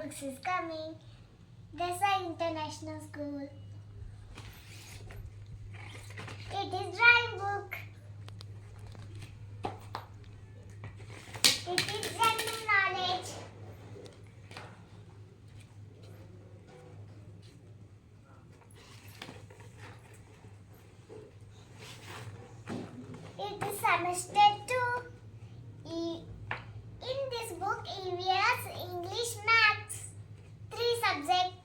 books is coming. Desa International School. It is drawing book. It is general knowledge. It is semester 2. In this book, EVS, English, Maths, 3 subjects.